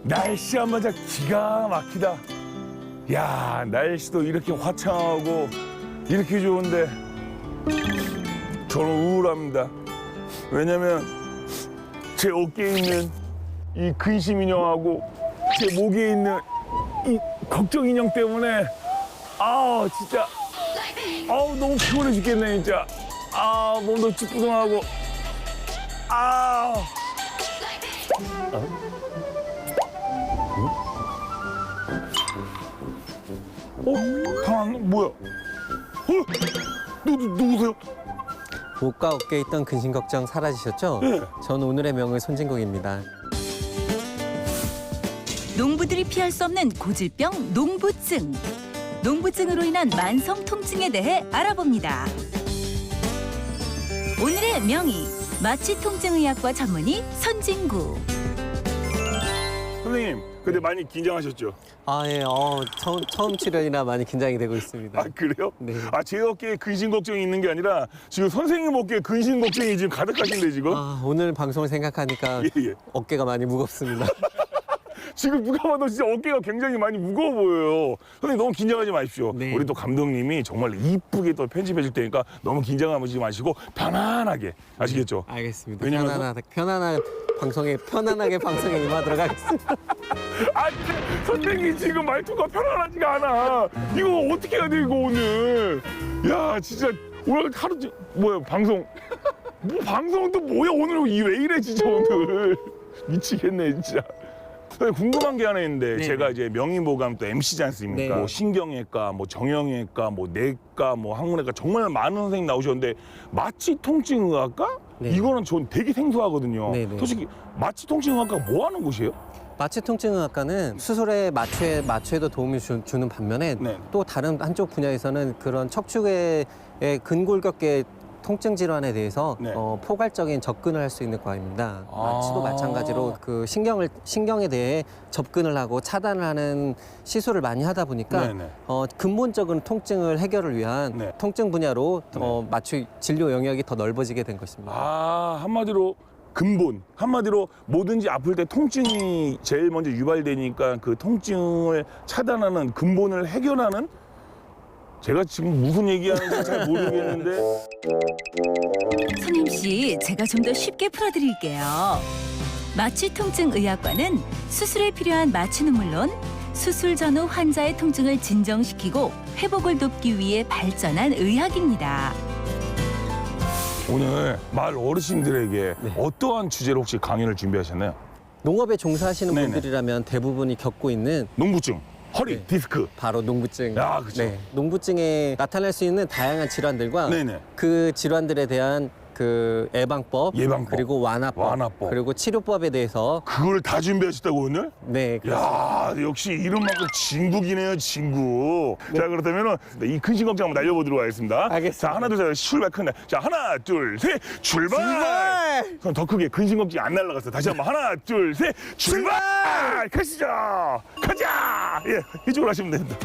날씨가 맞아 기가 막히다. 야, 날씨도 이렇게 화창하고 이렇게 좋은데 저는 우울합니다. 왜냐면 제 어깨에 있는 이 근심 인형하고 제 목에 있는 이 걱정 인형 때문에 진짜 너무 피곤해 죽겠네 진짜. 몸도 찌뿌둥하고 강한 뭐야? 누구세요? 목과 어깨에 있던 근심 걱정 사라지셨죠? 네. 전 오늘의 명의 손진국입니다. 농부들이 피할 수 없는 고질병 농부증. 농부증으로 인한 만성 통증에 대해 알아봅니다. 오늘의 명의 마취통증의학과 전문의 손진구. 선생님, 근데 많이 긴장하셨죠? 예. 처음 출연이라 많이 긴장이 되고 있습니다. 그래요? 네. 제 어깨에 근심 걱정이 있는 게 아니라 지금 선생님 어깨에 근심 걱정이 지금 가득하신데 지금? 오늘 방송을 생각하니까 예. 어깨가 많이 무겁습니다. 지금 누가 봐도 진짜 어깨가 굉장히 많이 무거워 보여요. 선생님 너무 긴장하지 마십시오. 네. 우리 또 감독님이 정말 이쁘게 또 편집해 줄 테니까 너무 긴장하지 마시고 편안하게 아시겠죠? 알겠습니다. 왜냐면 편안하게 방송에 임하도록 하겠습니다. 근데 선생님 지금 말투가 편안하지가 않아. 이거 어떻게 해야 돼 이거 오늘? 야 진짜 오늘 하루 뭐야 방송? 뭐 방송도 뭐야 오늘 왜 이래 진짜 오늘 미치겠네 진짜. 선생님 궁금한 게 하나 있는데 네. 제가 이제 명의보감 또 MC지 않습니까? 네. 뭐 신경외과, 뭐 정형외과, 뭐 내과, 뭐 항문외과 정말 많은 선생님 나오셨는데 마취통증의학과? 네. 이거는 전 되게 생소하거든요. 네, 네. 솔직히 마취통증의학과가 뭐 하는 곳이에요? 마취통증의학과는 수술에 마취에도 도움을 주는 반면에 네. 또 다른 한쪽 분야에서는 그런 척추의 근골격계 통증 질환에 대해서 네. 포괄적인 접근을 할 수 있는 과입니다. 마취도 아. 마찬가지로 그 신경에 대해 접근을 하고 차단을 하는 시술을 많이 하다 보니까 네네. 근본적인 통증을 해결을 위한 네. 통증 분야로 마취 진료 영역이 더 넓어지게 된 것입니다. 한마디로 근본, 한마디로 뭐든지 아플 때 통증이 제일 먼저 유발되니까 그 통증을 차단하는 근본을 해결하는 제가 지금 무슨 얘기하는지 잘 모르겠는데 선임 씨, 제가 좀 더 쉽게 풀어드릴게요. 마취통증의학과는 수술에 필요한 마취는 물론 수술 전후 환자의 통증을 진정시키고 회복을 돕기 위해 발전한 의학입니다. 오늘 마을 어르신들에게 어떠한 주제로 혹시 강연을 준비하셨나요? 농업에 종사하시는 네네. 분들이라면 대부분이 겪고 있는 농부증, 허리, 네. 디스크. 바로 농부증. 야, 그쵸. 농부증에 나타날 수 있는 다양한 질환들과 네네. 그 질환들에 대한 그 예방법, 그리고 완화법, 그리고 치료법에 대해서 그걸 다 준비하셨다고 오늘? 네, 야, 역시 이름만큼 진국이네요, 진국. 자, 그렇다면은 이 근심 걱정 한번 날려보도록 하겠습니다. 알겠습니다. 자, 하나, 둘, 셋, 출발 큰다. 자, 하나, 둘, 셋, 출발! 그럼 더 크게 근심 걱정이 안 날라갔어. 다시 한번 하나, 둘, 셋, 출발! 가시죠! 가자! 예, 이쪽으로 하시면 됩니다.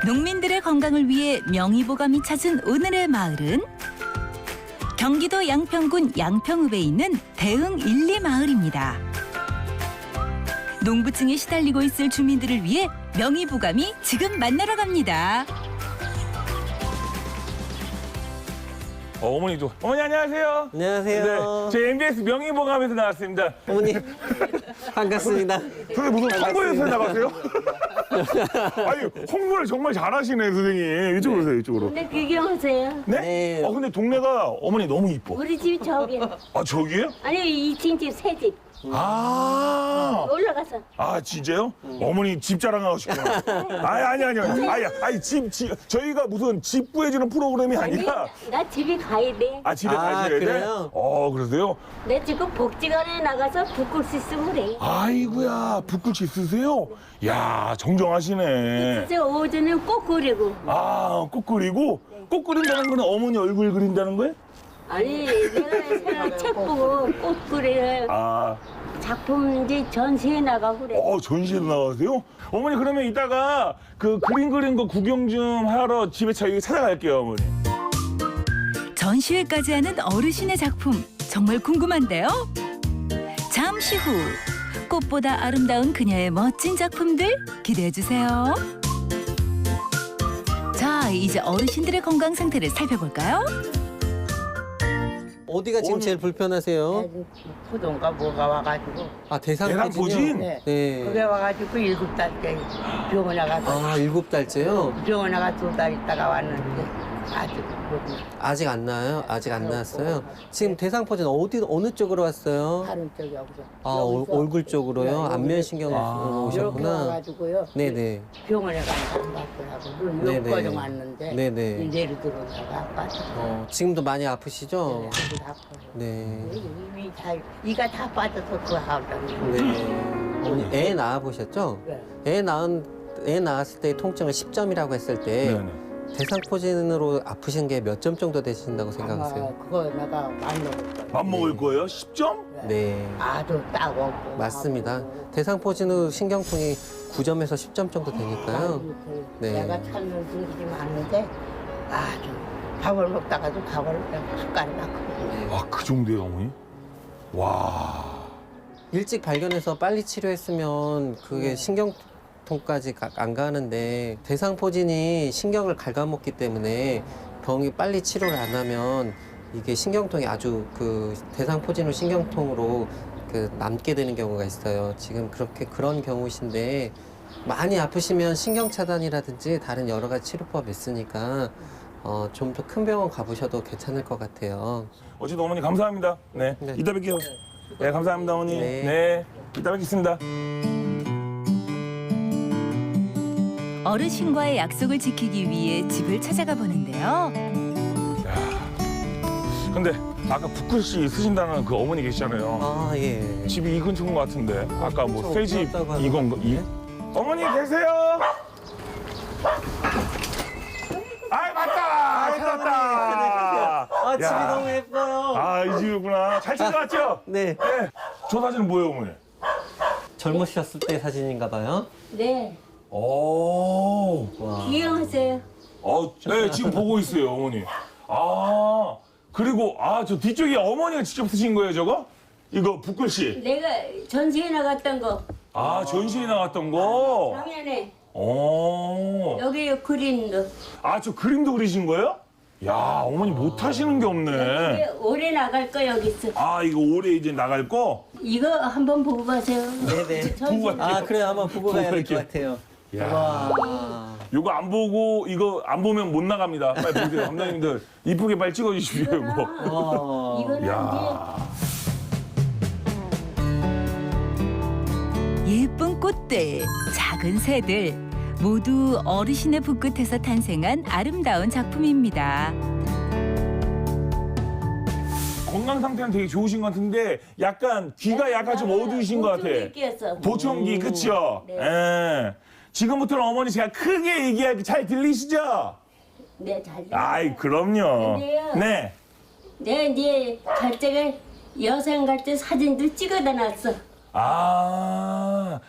농민들의 건강을 위해 명의보감이 찾은 오늘의 마을은 경기도 양평군 양평읍에 있는 대흥 1, 2 마을입니다. 농부증에 시달리고 있을 주민들을 위해 명의보감이 지금 만나러 갑니다. 어머니 좀. 어머니 안녕하세요. 안녕하세요. 네, 제 MBS 명의보감에서 나왔습니다. 어머니 반갑습니다. 선생님 무슨 홍보에서 나가세요? 아니 홍보를 정말 잘하시네 선생님. 이쪽으로 오세요 이쪽으로. 근데 구경하세요. 네? 네. 근데 동네가 어머니 너무 이뻐. 우리 집 저기. 저기요? 아니 2층 집, 새 집. 올라가서. 진짜요? 어머니 집 자랑하고 싶구나. 아니 저희가 무슨 집 구해주는 프로그램이 아니라. 나 집에 가야 돼. 집에 가셔야 돼? 그래요? 그러세요? 내 지금 복지관에 나가서 북글씨 쓰고 그래. 아이고야 붓글씨 쓰세요? 야 정정하시네. 그래서 오전에 꼭 그리고. 꽃 그리고? 꽃 그린다는 거는 어머니 얼굴 그린다는 거예요? 아니 내가 책 보고 꽃 그려. 작품 이제 전시회 나가고 그래. 전시회도 나가세요? 어머니 그러면 이따가 그 그림 그린 거 구경 좀 하러 집에 찾아갈게요 어머니. 전시회까지 하는 어르신의 작품 정말 궁금한데요. 잠시 후 꽃보다 아름다운 그녀의 멋진 작품들 기대해 주세요. 자, 이제 어르신들의 건강 상태를 살펴볼까요? 어디가 지금 제일 불편하세요? 포동가 뭐가 와가지고 아, 대상포진? 대상포진이요? 네. 네. 그게 와가지고 7달째 병원에 가서 아, 7달째요? 병원에 가서 2달 있다가 왔는데 아직 모르겠어요. 아직 안 나와요? 아직 안 나왔어요? 지금 대상포진 어느 쪽으로 왔어요? 다른 쪽이 여기서 아, 여기서 얼굴 쪽으로요? 네, 안면신경으로 이렇게 오셨구나. 와가지고요. 네네. 병원에 가서 안 받더라고. 눈 네네. 여기까지 왔는데 네네. 내리 들어오다가 아파서 지금도 많이 아프시죠? 아직 아파요. 네. 이가 다 빠져서 그거 하더라고요. 네. 어머니 애 낳아 보셨죠? 네. 애 낳았을 때 통증을 10점이라고 했을 때 네네. 대상포진으로 아프신 게 몇 점 정도 되신다고 생각하세요? 아마 그거 내가 많이 먹을 거예요. 밥 먹을 거예요? 10점? 네. 아주 따갑고 맞습니다. 대상포진으로 신경통이 9점에서 10점 정도 되니까요. 네. 내가 찾는 분들이 많은데 아주 밥을 먹다가도 밥을 그냥 숟갈이 막거든요. 아, 그 정도예요, 어머니? 와. 일찍 발견해서 빨리 치료했으면 그게 신경통까지 안 가는데 대상포진이 신경을 갉아먹기 때문에 병이 빨리 치료를 안 하면 이게 신경통이 아주 그 대상포진으로 신경통으로 그 남게 되는 경우가 있어요. 지금 그런 경우신데 많이 아프시면 신경차단이라든지 다른 여러 가지 치료법이 있으니까 좀 더 큰 병원 가보셔도 괜찮을 것 같아요. 어쨌든 어머니 감사합니다. 네. 네. 이따 뵐게요. 네, 감사합니다, 어머니. 네. 네. 이따 뵙겠습니다. 어르신과의 약속을 지키기 위해 집을 찾아가 보는데요. 근데 아까 북글씨 쓰신다는 그 어머니 계시잖아요. 아, 예. 집이 이 근처인 것 같은데. 아까 뭐 그쵸, 새집 그렇다고 하는 이건 거, 이? 어머니 계세요? 아이 맞다. 찾았다. 아, 집이 야. 너무 예뻐요. 아, 이 집이구나. 잘 찾아왔죠? 네. 네. 저 사진은 뭐예요, 어머니? 젊으셨을 때 사진인가 봐요. 네, 오. 와. 구경하세요. 네, 지금 보고 있어요, 어머니. 아, 그리고 저 뒤쪽에 어머니가 직접 쓰신 거예요, 저거? 이거 북글씨. 내가 전시회 나갔던 거 전시회 나왔던 거. 작년에 오. 여기 그림도 저 그림도 그리신 거예요? 야, 어머니 못 하시는 게 없네. 이게 올해 나갈 거 여기 있어. 이거 올해 이제 나갈 거? 이거 한번 보고 가세요. 네네. 보고 아, 그래 한번 보고 가야 될 것 같아요. 야. 와. 이거 안 보고 이거 안 보면 못 나갑니다. 빨리 보세요, 감독님들. 이쁘게 빨리 찍어주십시오, 이거. 와. 이거는 야. 예쁜 꽃들, 작은 새들 모두 어르신의 붓끝에서 탄생한 아름다운 작품입니다. 건강 상태는 되게 좋으신 것 같은데 약간 귀가 약간 좀 어두우신 것 같아. 끼었어. 보청기, 그쵸? 네. 예. 지금부터는 어머니 제가 크게 얘기할게 잘 들리시죠? 네, 잘. 아이, 그럼요. 근데요. 네. 내가 이제 갈 때가 여행 갈 때 사진도 찍어다 놨어.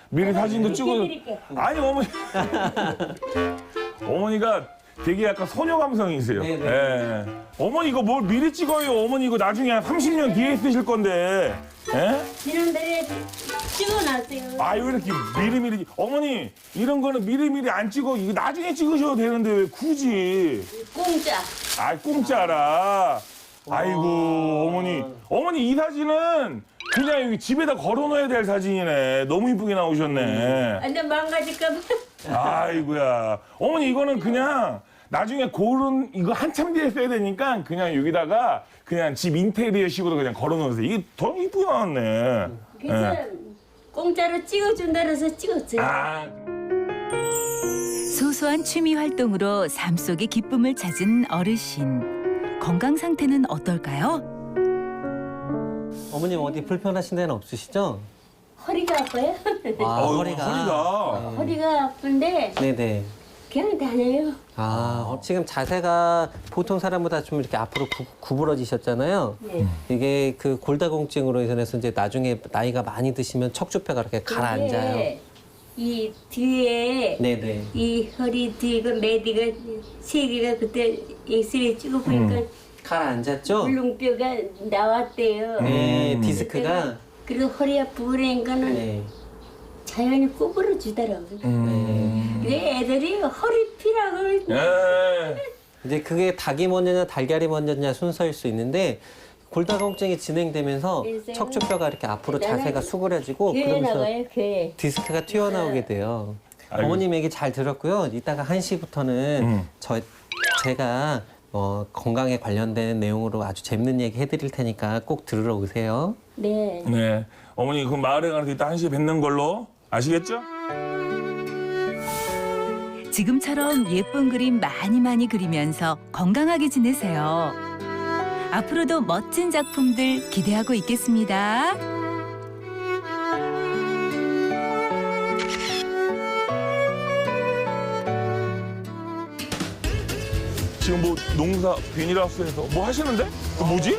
미리 사진도 찍어. 해드릴게. 아니, 어머니. 어머니가 되게 약간 소녀 감성이세요. 네네. 예. 어머니 이거 뭘 미리 찍어요? 어머니 이거 나중에 한 30년 뒤에 쓰실 건데. 예? 지난달에 찍어놨어요. 왜 이렇게 미리미리. 어머니, 이런 거는 미리미리 안 찍어. 이거 나중에 찍으셔도 되는데 왜 굳이. 공짜. 공짜라. 아이고, 어머니. 어머니, 이 사진은 그냥 여기 집에다 걸어 놓아야 될 사진이네. 너무 이쁘게 나오셨네. 완전 망가질까 봐. 아이고야. 어머니, 이거는 그냥 나중에 고른, 이거 한참 뒤에 써야 되니까 그냥 여기다가 그냥 집 인테리어식으로 그냥 걸어 놓으세요. 이게 더 이쁘게 나왔네. 그래서 공짜로 찍어준다 그래서 찍었어요. 소소한 취미 활동으로 삶 속의 기쁨을 찾은 어르신. 건강 상태는 어떨까요? 어머님 어디 불편하신 데는 없으시죠? 허리가 아파요. 허리가. 허리가 아픈데 네네. 그냥 다녀요. 지금 자세가 보통 사람보다 좀 이렇게 앞으로 구부러지셨잖아요. 네. 이게 그 골다공증으로 인해서 이제 나중에 나이가 많이 드시면 척추뼈가 이렇게 가라앉아요. 근데 이 뒤에 네네. 이 허리 뒤가 매디가 세 개가 그때 엑스레이 찍어 보니까 가라앉았죠? 울릉뼈가 나왔대요. 네, 디스크가. 그리고 허리 아프고 그런 거는 네. 자연히 구부러 주더라고요. 내 애들이 허리 피라고 예. 이제 그게 닭이 먼저냐 달걀이 먼저냐 순서일 수 있는데 골다공증이 진행되면서 그래서요? 척추뼈가 이렇게 앞으로 나는 자세가 수그려지고 교회 그러면서 나가요, 교회. 디스크가 튀어나오게 돼요. 아이고. 어머님 얘기 잘 들었고요. 이따가 1시부터는 제가 건강에 관련된 내용으로 아주 재밌는 얘기 해드릴 테니까 꼭 들으러 오세요. 네. 네. 어머니 그 마을에 가서 이따 1시에 뵙는 걸로 아시겠죠? 지금처럼 예쁜 그림 많이 그리면서 건강하게 지내세요. 앞으로도 멋진 작품들 기대하고 있겠습니다. 지금 뭐 농사 비닐하우스에서 뭐 하시는데? 그 뭐지?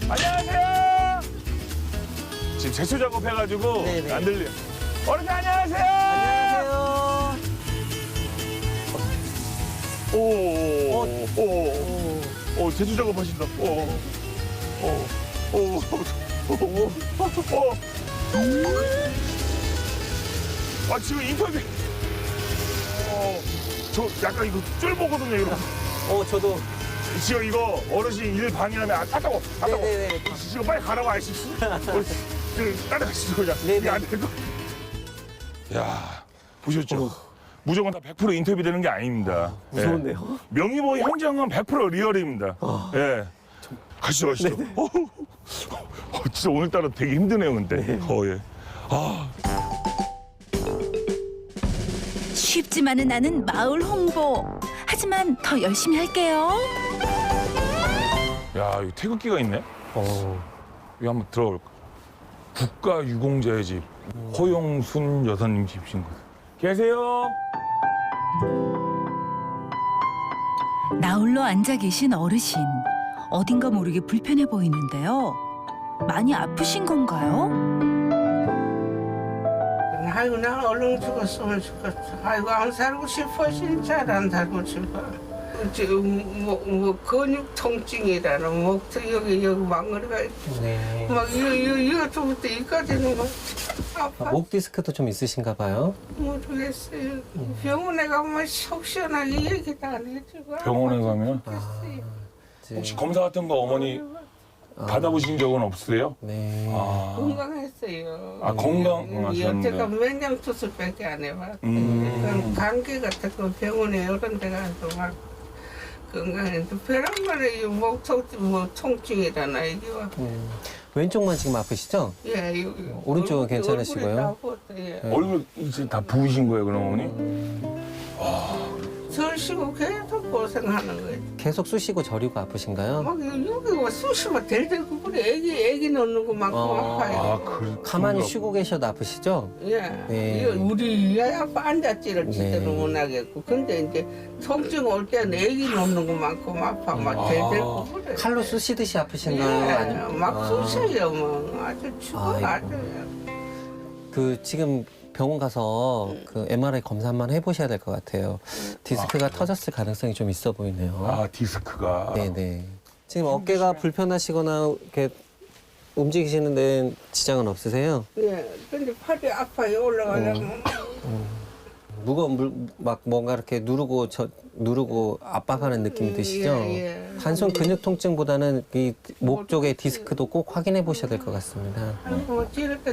안녕하세요. 지금 제초 작업해가지고 네네. 안 들려. 어르신 안녕하세요. 안녕하세요. 오, 제초 작업하신다. 아 지금 인터뷰. 저 약간 이거 쫄보거든요. 이거. 저도. 지금 이거 어르신 일 방해하면 아까워. 네네네. 지금 빨리 가라고 아시죠? 따라가시죠 그냥. 네네. 이게 안 될 거. 야 보셨죠? 무조건 다 100% 인터뷰 되는 게 아닙니다. 무서운데요? 예. 명의보호 현장은 100% 리얼입니다. 예. 가시죠. 진짜 오늘따라 되게 힘드네요, 근데. 예. 쉽지만은 않은 마을 홍보. 하지만 더 열심히 할게요. 야, 여기 태극기가 있네. 여기 한번 들어볼까? 국가유공자의 집. 허용순 여사님 집이신 거. 계세요? 나홀로 앉아 계신 어르신. 어딘가 모르게 불편해 보이는데요. 많이 아프신 건가요? 아이고 나 얼른 죽었으면 좋겠어. 아이고 안 살고 싶어 진짜 안 살고 싶어. 지금 뭐 근육 통증이라는 목도 여기 망거리가 네. 막 이거부터 이까지는 막 아파. 목 디스크도 좀 있으신가 봐요. 모르겠어요. 병원에 가면 속 시원하게 얘기도 안 해주고. 병원에 가면? 이제, 혹시 검사 같은 거 어머니 받아보신 적은 없으세요? 네. 건강했어요. 건강하셨네. 여태껏 면역 수술밖에 안 해봤어요. 그럼 감기 같은 거 병원에 이런 데 가서 막 건강했는데 벼랑만에 목 통증이라나 이게 와. 왼쪽만 지금 아프시죠? 예, 여기 오른쪽은 괜찮으시고요? 얼굴이 다 부었어요. 얼굴 이제 다 부으신 거예요, 그럼 어머니? 술 쉬고 계속 고생하는 거예요. 계속 쑤시고 저리고 아프신가요? 막 여기 와 쑤시면 델델고 그래 애기 넣는 것만큼 아파요. 가만히 쉬고 계셔도 아프시죠? 예, 네. 이거 우리 애야 앉았지를 제대로 네. 못 하겠고 근데 이제 통증 올 때는 애기 놓는 것만큼 아파 막 델델고 그래. 칼로 쑤시듯이 예, 아프신가요? 아니면 막 쑤셔요 뭐 아주 죽어 아이고. 아주. 그 지금 병원 가서 그 MRI 검사 한번 해보셔야 될 것 같아요. 디스크가 터졌을 가능성이 좀 있어 보이네요. 디스크가. 네네. 지금 어깨가 불편하시거나 이렇게 움직이시는 데는 지장은 없으세요? 예, 근데 팔이 아파요 올라가려면. 무거운 막 뭔가 이렇게 누르고 압박하는 느낌이 드시죠? 예. 단순 근육 통증보다는 이 목 쪽의 디스크도 꼭 확인해 보셔야 될 것 같습니다. 아이고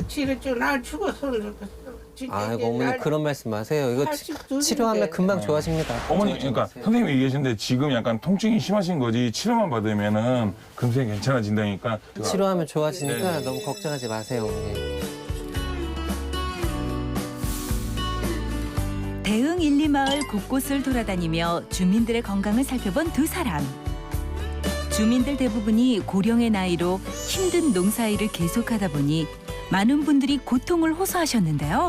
치료줘 나 죽었으면 좋겠어. 진짜 아이고 이제 어머니 날 그런 말씀하세요. 이거 82 치료하면 인데. 금방 좋아집니다. 어머니, 그러니까 선생님이 얘기하시는데 지금 약간 통증이 심하신 거지 치료만 받으면은 금세 괜찮아진다니까. 치료하면 좋아지니까 네. 너무 걱정하지 마세요, 어머니. 대흥 1, 2마을 곳곳을 돌아다니며 주민들의 건강을 살펴본 두 사람. 주민들 대부분이 고령의 나이로 힘든 농사일을 계속하다 보니 많은 분들이 고통을 호소하셨는데요.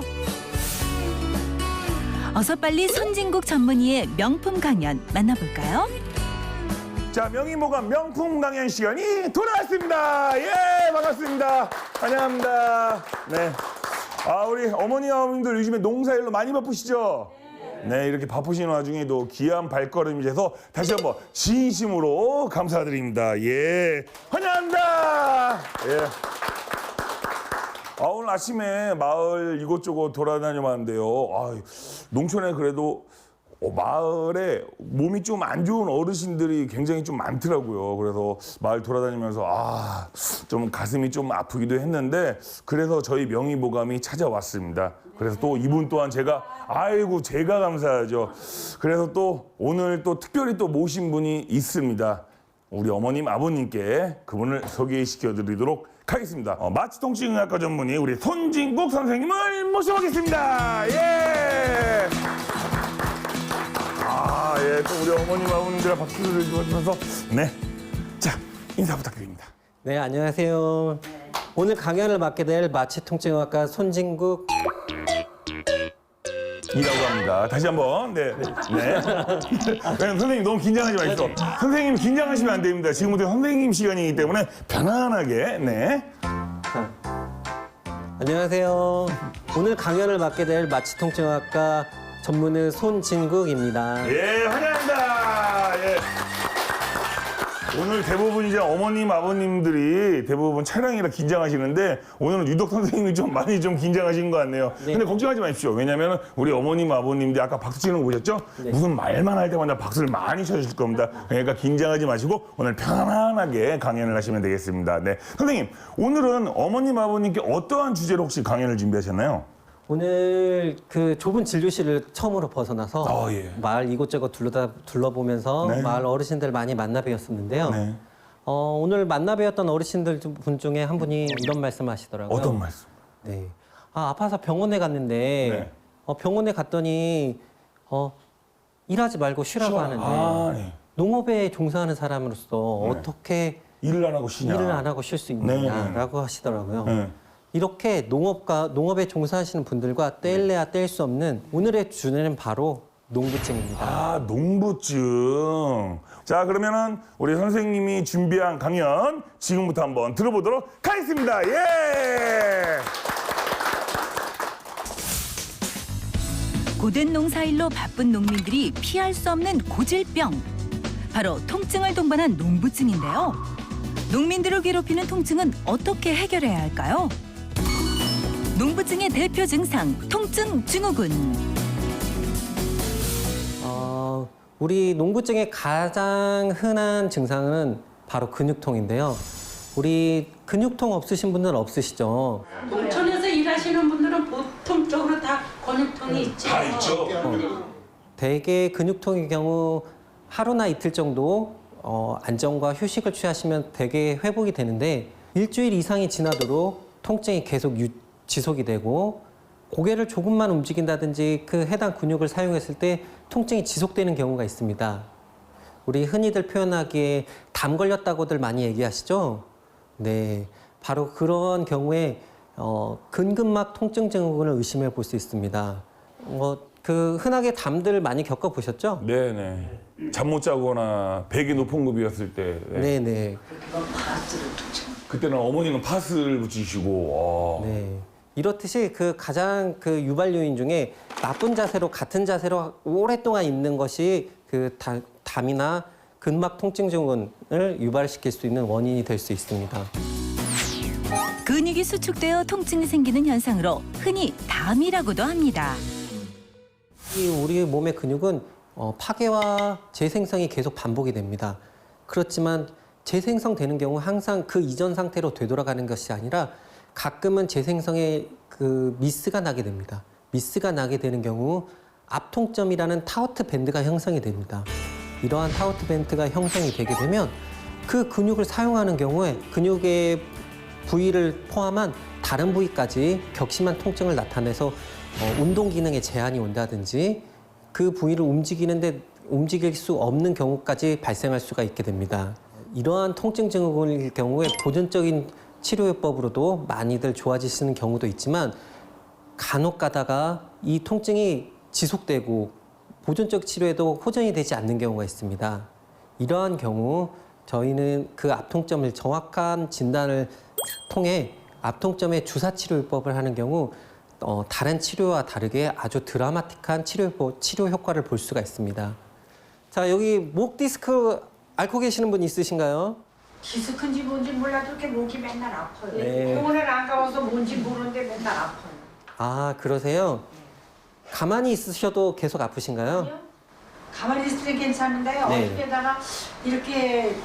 어서 빨리 선진국 전문의의 명품 강연 만나볼까요? 자, 명의모관 명품 강연 시간이 돌아왔습니다. 예, 반갑습니다. 환영합니다. 네. 아, 우리 어머니, 아버님들 요즘에 농사일로 많이 바쁘시죠? 네, 이렇게 바쁘신 와중에도 귀한 발걸음이 돼서 다시 한번 진심으로 감사드립니다. 예, 환영합니다. 예. 아, 오늘 아침에 마을 이곳저곳 돌아다녀 봤는데요. 아, 농촌에 그래도 마을에 몸이 좀 안 좋은 어르신들이 굉장히 좀 많더라고요. 그래서 마을 돌아다니면서 좀 가슴이 좀 아프기도 했는데 그래서 저희 명의보감이 찾아왔습니다. 그래서 또 이분 또한 제가 감사하죠. 그래서 또 오늘 또 특별히 또 모신 분이 있습니다. 우리 어머님, 아버님께 그분을 소개시켜 드리도록 하겠습니다. 마취통증의학과 전문의 우리 손진국 선생님을 모셔보겠습니다. 예. 예, 또 우리 어머님, 아버님들 박수를 주면서 네, 자 인사 부탁드립니다. 네, 안녕하세요. 오늘 강연을 맡게 될 마취통증의학과 손진국 이라고 합니다. 다시 한번 네. 선생님 너무 긴장하지 마십시오. 선생님 긴장하시면 안 됩니다. 지금부터 선생님 시간이기 때문에 편안하게 네. 안녕하세요. 오늘 강연을 맡게 될 마취통증의학과 전문의 손진국입니다. 예, 환영합니다. 예. 오늘 대부분 이제 어머님, 아버님들이 대부분 촬영이라 긴장하시는데 오늘은 유독 선생님이 좀 많이 좀 긴장하신 것 같네요. 네. 근데 걱정하지 마십시오. 왜냐면 우리 어머님, 아버님들 아까 박수 치는 거 보셨죠? 네. 무슨 말만 할 때마다 박수를 많이 쳐주실 겁니다. 그러니까 긴장하지 마시고 오늘 편안하게 강연을 하시면 되겠습니다. 네, 선생님 오늘은 어머님, 아버님께 어떠한 주제로 혹시 강연을 준비하셨나요? 오늘 그 좁은 진료실을 처음으로 벗어나서 예. 마을 이곳저곳 둘러보면서 네. 마을 어르신들 많이 만나 뵈었었는데요. 네. 오늘 만나 뵈었던 어르신들 분 중에 한 분이 이런 말씀하시더라고요. 어떤 말씀? 네. 아파서 병원에 갔는데 네. 병원에 갔더니 일하지 말고 쉬라고 하는데 네. 농업에 종사하는 사람으로서 어떻게 일을 안 하고 쉬냐? 일을 안 하고 쉴 수 있느냐라고 하시더라고요. 네. 이렇게 농업에 종사하시는 분들과 뗄래야 뗄 수 없는 오늘의 주제는 바로 농부증입니다. 농부증. 자, 그러면은 우리 선생님이 준비한 강연 지금부터 한번 들어보도록 하겠습니다. 예! 고된 농사일로 바쁜 농민들이 피할 수 없는 고질병. 바로 통증을 동반한 농부증인데요. 농민들을 괴롭히는 통증은 어떻게 해결해야 할까요? 농부증의 대표 증상, 통증 증후군. 우리 농부증의 가장 흔한 증상은 바로 근육통인데요. 우리 근육통 없으신 분들은 없으시죠? 농촌에서 일하시는 분들은 보통적으로 다 근육통이 있죠. 다 있죠. 대개 근육통의 경우 하루나 이틀 정도 안정과 휴식을 취하시면 대개 회복이 되는데 일주일 이상이 지나도록 통증이 계속 지속이 되고 고개를 조금만 움직인다든지 그 해당 근육을 사용했을 때 통증이 지속되는 경우가 있습니다. 우리 흔히들 표현하기에 담 걸렸다고들 많이 얘기하시죠? 네, 바로 그런 경우에 근근막 통증 증후군을 의심해 볼 수 있습니다. 그 흔하게 담들 많이 겪어보셨죠? 네네. 잠 못 자거나 백이 높은 급이었을 때. 네. 네네. 그때는 어머니는 팥을 붙이시고. 네. 이렇듯이 그 가장 그 유발 요인 중에 나쁜 자세로 같은 자세로 오랫동안 있는 것이 그 담이나 근막 통증 증후군을 유발시킬 수 있는 원인이 될 수 있습니다. 근육이 수축되어 통증이 생기는 현상으로 흔히 담이라고도 합니다. 우리 몸의 근육은 파괴와 재생성이 계속 반복이 됩니다. 그렇지만 재생성되는 경우 항상 그 이전 상태로 되돌아가는 것이 아니라 가끔은 재생성에 그 미스가 나게 됩니다. 미스가 나게 되는 경우 압통점이라는 타우트 밴드가 형성이 됩니다. 이러한 타우트 밴드가 형성이 되게 되면 그 근육을 사용하는 경우에 근육의 부위를 포함한 다른 부위까지 격심한 통증을 나타내서 운동 기능에 제한이 온다든지 그 부위를 움직일 수 없는 경우까지 발생할 수가 있게 됩니다. 이러한 통증 증후군일 경우에 보존적인 치료요법으로도 많이들 좋아지시는 경우도 있지만 간혹 가다가 이 통증이 지속되고 보존적 치료에도 호전이 되지 않는 경우가 있습니다. 이러한 경우 저희는 그 압통점을 정확한 진단을 통해 압통점의 주사치료요법을 하는 경우 다른 치료와 다르게 아주 드라마틱한 치료 효과를 볼 수가 있습니다. 자, 여기 목 디스크 앓고 계시는 분 있으신가요? 디스크인지 뭔지 몰라도 이렇게 목이 맨날 아파요. 네. 병원에 안 가봐서 뭔지 모르는데 맨날 아파요. 아, 그러세요? 가만히 있으셔도 계속 아프신가요? 가만히 있을 때 괜찮은데 네. 어떻게다가 이렇게